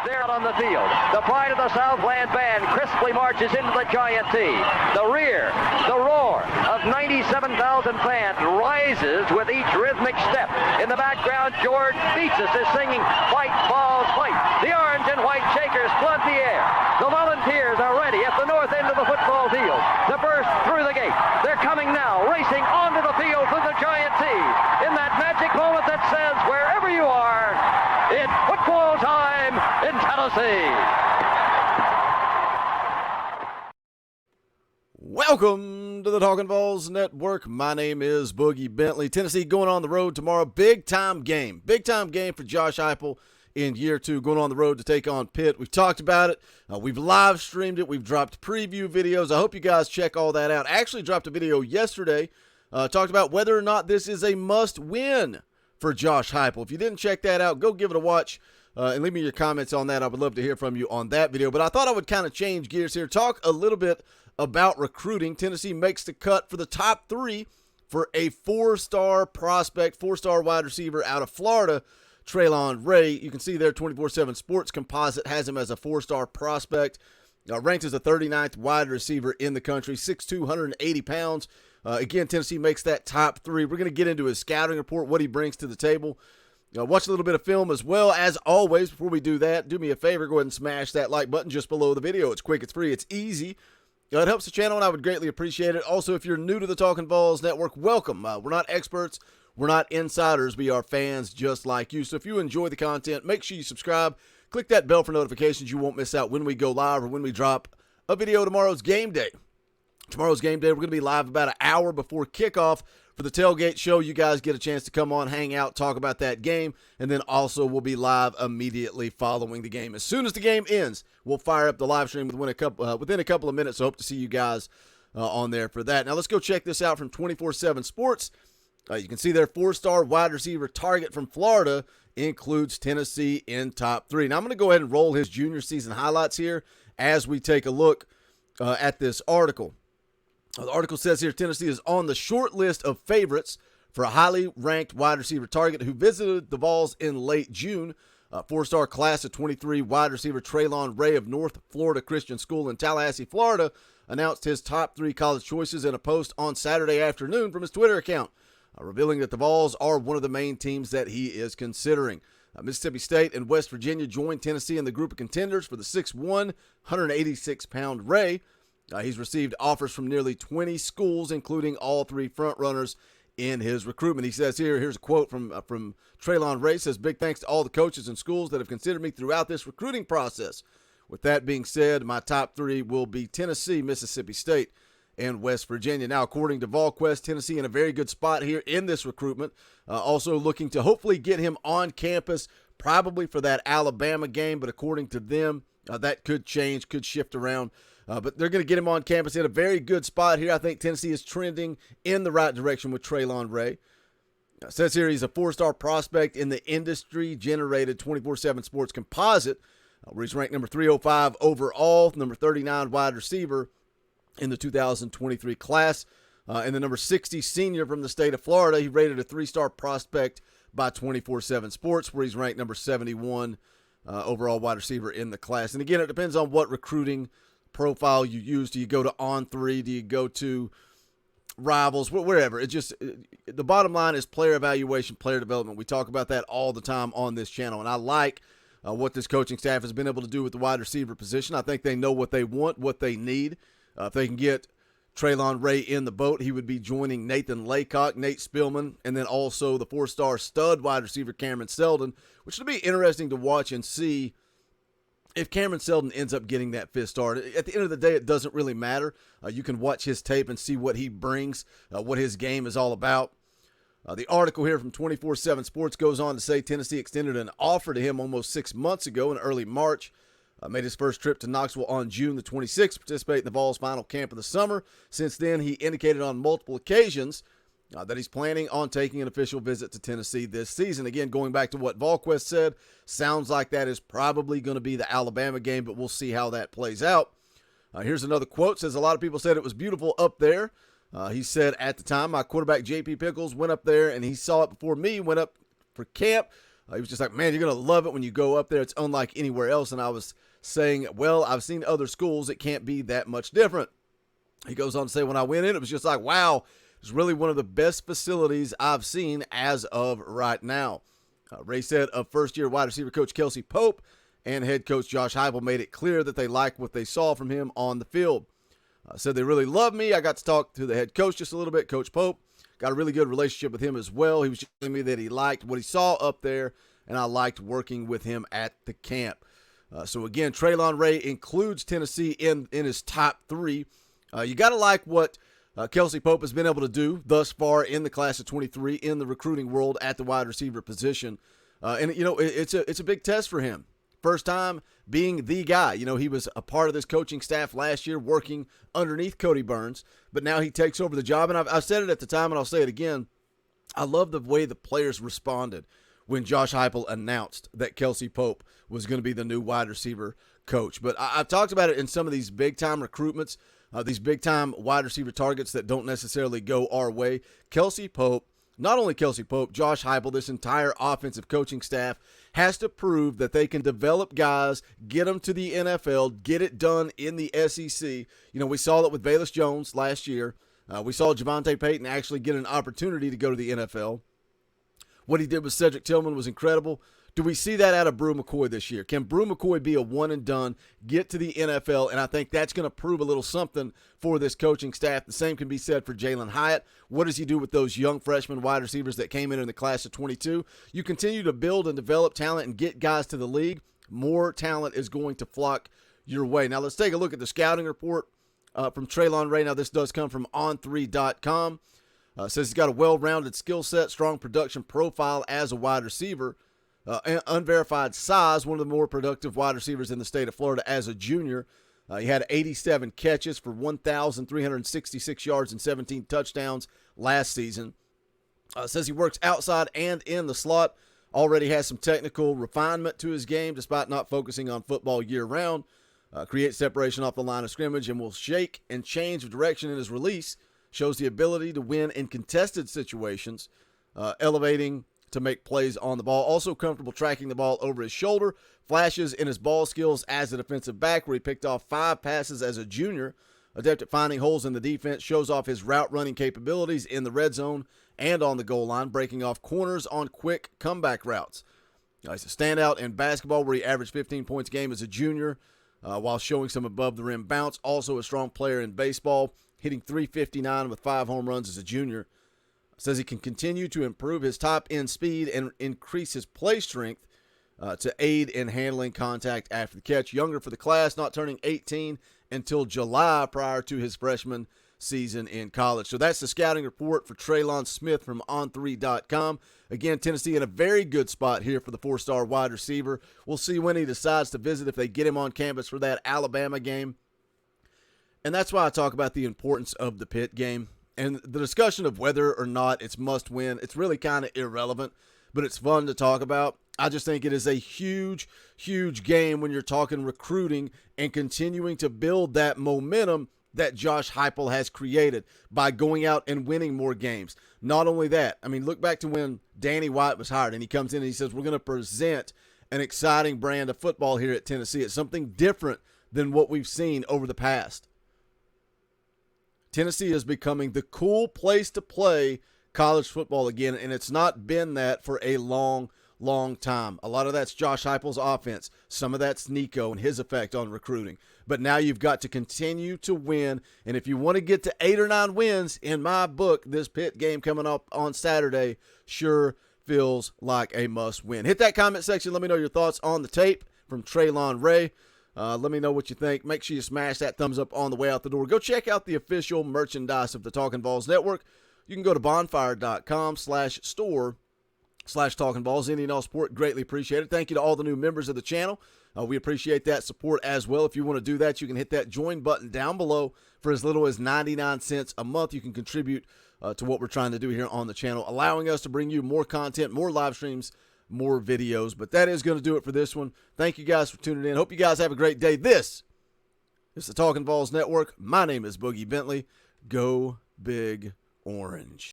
There on the field, the pride of the Southland band crisply marches into the Giant T. The rear, the roar of 97,000 fans rises with each rhythmic step. In the background, George Beatsis is singing "Fight, Vols, Fight." The orange and white Shakers flood the air. The volunteers are ready at the north end of the football field to burst through the gate. They're coming now, racing onto the field through the Giant T. In that magic moment that says, wherever you are, it's football time in Tennessee. Welcome to the Talkin Vols Network. My name is Boogie Bentley. Tennessee going on the road tomorrow. Big time game. Big time game for Josh Heupel in year two, going on the road to take on Pitt. We've talked about it. We've live streamed it. We've dropped preview videos. I hope you guys check all that out. I actually dropped a video yesterday. Talked about whether or not this is a must win for Josh Heupel. If you didn't check that out, go give it a watch and leave me your comments on that. I would love to hear from you on that video. But I thought I would kind of change gears here, talk a little bit about recruiting. Tennessee makes the cut for the top three for a four-star prospect, four-star wide receiver out of Florida, Traylon Ray. You can see there 24/7 Sports Composite has him as a four-star prospect. Ranked as the 39th wide receiver in the country, 6'2", 180 pounds. Again, Tennessee makes that top three. We're going to get into his scouting report, what he brings to the table. Watch a little bit of film as well. As always, before we do that, do me a favor, go ahead and smash that like button just below the video. It's quick, it's free, it's easy. It helps the channel, and I would greatly appreciate it. Also, if you're new to the Talkin Vols Network, welcome. We're not experts. We're not insiders. We are fans just like you. So if you enjoy the content, make sure you subscribe. Click that bell for notifications. You won't miss out when we go live or when we drop a video. Tomorrow's game day. Tomorrow's game day, we're going to be live about an hour before kickoff for the tailgate show. You guys get a chance to come on, hang out, talk about that game, and then also we'll be live immediately following the game. As soon as the game ends, we'll fire up the live stream within a couple of minutes. So hope to see you guys on there for that. Now let's go check this out from 24/7 Sports. You can see their four-star wide receiver target from Florida includes Tennessee in top three. Now I'm going to go ahead and roll his junior season highlights here as we take a look at this article. The article says here, Tennessee is on the short list of favorites for a highly ranked wide receiver target who visited the Vols in late June. Four-star class of 23 wide receiver Traylon Ray of North Florida Christian School in Tallahassee, Florida, announced his top three college choices in a post on Saturday afternoon from his Twitter account, revealing that the Vols are one of the main teams that he is considering. Mississippi State and West Virginia joined Tennessee in the group of contenders for the 6'1", 186-pound Ray. He's received offers from nearly 20 schools, including all three frontrunners in his recruitment. He says here's a quote from Traylon Ray, says, "Big thanks to all the coaches and schools that have considered me throughout this recruiting process. With that being said, my top three will be Tennessee, Mississippi State, and West Virginia." Now, according to VolQuest, Tennessee in a very good spot here in this recruitment. Also looking to hopefully get him on campus, probably for that Alabama game, but according to them, that could change, could shift around. But they're going to get him on campus in a very good spot here. I think Tennessee is trending in the right direction with Traylon Ray. It says here he's a four-star prospect in the industry-generated 24/7 Sports Composite, where he's ranked number 305 overall, number 39 wide receiver in the 2023 class, and the number 60 senior from the state of Florida. He rated a three-star prospect by 24/7 Sports, where he's ranked number 71 overall wide receiver in the class. And again, it depends on what recruiting profile you use. Do you go to On3? Do you go to Rivals? Wherever. The bottom line is player evaluation, player development. We talk about that all the time on this channel, and I like what this coaching staff has been able to do with the wide receiver position. I think they know what they want, what they need. If they can get Traylon Ray in the boat, he would be joining Nathan Laycock, Nate Spillman, and then also the four-star stud wide receiver Cameron Seldon, which will be interesting to watch and see if Cameron Seldon ends up getting that fifth star. At the end of the day, it doesn't really matter. You can watch his tape and see what he brings, what his game is all about. The article here from 24/7 Sports goes on to say Tennessee extended an offer to him almost 6 months ago in early March. Made his first trip to Knoxville on June the 26th to participate in the Vols' final camp of the summer. Since then, he indicated on multiple occasions that he's planning on taking an official visit to Tennessee this season. Again, going back to what VolQuest said, sounds like that is probably going to be the Alabama game, but we'll see how that plays out. Here's another quote. Says, "A lot of people said it was beautiful up there." He said, "At the time, my quarterback, J.P. Pickles, went up there, and he saw it before me, went up for camp. He was just like, man, you're going to love it when you go up there. It's unlike anywhere else. And I was saying, well, I've seen other schools. It can't be that much different. He goes on to say, when I went in, it was just like, wow, it's really one of the best facilities I've seen as of right now. Ray said of first-year wide receiver coach Kelsey Pope and head coach Josh Heupel made it clear that they liked what they saw from him on the field. Said they really loved me. I got to talk to the head coach just a little bit, Coach Pope. Got a really good relationship with him as well. He was telling me that he liked what he saw up there, and I liked working with him at the camp. So, again, Traylon Ray includes Tennessee in his top 3. You got to like what Kelsey Pope has been able to do thus far in the class of 23 in the recruiting world at the wide receiver position. And, you know, it's a big test for him. First time being the guy. You know, he was a part of this coaching staff last year working underneath Cody Burns, but now he takes over the job. And I've said it at the time, and I'll say it again. I love the way the players responded when Josh Heupel announced that Kelsey Pope was going to be the new wide receiver coach. But I've talked about it in some of these big-time recruitments, these big-time wide receiver targets that don't necessarily go our way. Kelsey Pope, not only Kelsey Pope, Josh Heupel, this entire offensive coaching staff has to prove that they can develop guys, get them to the NFL, get it done in the SEC. You know, we saw that with Velus Jones last year. We saw Javonte Payton actually get an opportunity to go to the NFL. What he did with Cedric Tillman was incredible. Do we see that out of Brew McCoy this year? Can Brew McCoy be a one and done, get to the NFL? And I think that's going to prove a little something for this coaching staff. The same can be said for Jalen Hyatt. What does he do with those young freshman wide receivers that came in the class of 22? You continue to build and develop talent and get guys to the league. More talent is going to flock your way. Now let's take a look at the scouting report from Traylon Ray. Now this does come from on3.com. Says he's got a well-rounded skill set, strong production profile as a wide receiver. Unverified size, one of the more productive wide receivers in the state of Florida as a junior. He had 87 catches for 1,366 yards and 17 touchdowns last season. Says he works outside and in the slot. Already has some technical refinement to his game despite not focusing on football year-round. Creates separation off the line of scrimmage and will shake and change direction in his release. Shows the ability to win in contested situations, elevating to make plays on the ball. Also comfortable tracking the ball over his shoulder. Flashes in his ball skills as a defensive back where he picked off 5 passes as a junior. Adept at finding holes in the defense. Shows off his route running capabilities in the red zone and on the goal line, breaking off corners on quick comeback routes. He's a standout in basketball where he averaged 15 points a game as a junior while showing some above the rim bounce. Also a strong player in baseball, hitting .359 with 5 home runs as a junior. Says he can continue to improve his top-end speed and increase his play strength to aid in handling contact after the catch. Younger for the class, not turning 18 until July prior to his freshman season in college. So that's the scouting report for Traylon Smith from on3.com. Again, Tennessee in a very good spot here for the 4-star wide receiver. We'll see when he decides to visit if they get him on campus for that Alabama game. And that's why I talk about the importance of the Pitt game. And the discussion of whether or not it's must win, it's really kind of irrelevant, but it's fun to talk about. I just think it is a huge, huge game when you're talking recruiting and continuing to build that momentum that Josh Heupel has created by going out and winning more games. Not only that, I mean, look back to when Danny White was hired and he comes in and he says, we're going to present an exciting brand of football here at Tennessee. It's something different than what we've seen over the past. Tennessee is becoming the cool place to play college football again, and it's not been that for a long, long time. A lot of that's Josh Heupel's offense. Some of that's Nico and his effect on recruiting. But now you've got to continue to win, and if you want to get to 8 or 9 wins, in my book, this Pitt game coming up on Saturday sure feels like a must-win. Hit that comment section. Let me know your thoughts on the tape from Traylon Ray. Let me know what you think. Make sure you smash that thumbs up on the way out the door. Go check out the official merchandise of the Talkin Vols Network. You can go to bonfire.com/store/Talkin Vols. Any and all support, greatly appreciated. Thank you to all the new members of the channel. We appreciate that support as well. If you want to do that, you can hit that join button down below for as little as 99 cents a month. You can contribute to what we're trying to do here on the channel, allowing us to bring you more content, more live streams, more videos. But that is going to do it for this one. Thank you guys for tuning in. Hope you guys have a great day. This is the Talkin Vols Network. My name is Boogie Bentley. Go Big Orange.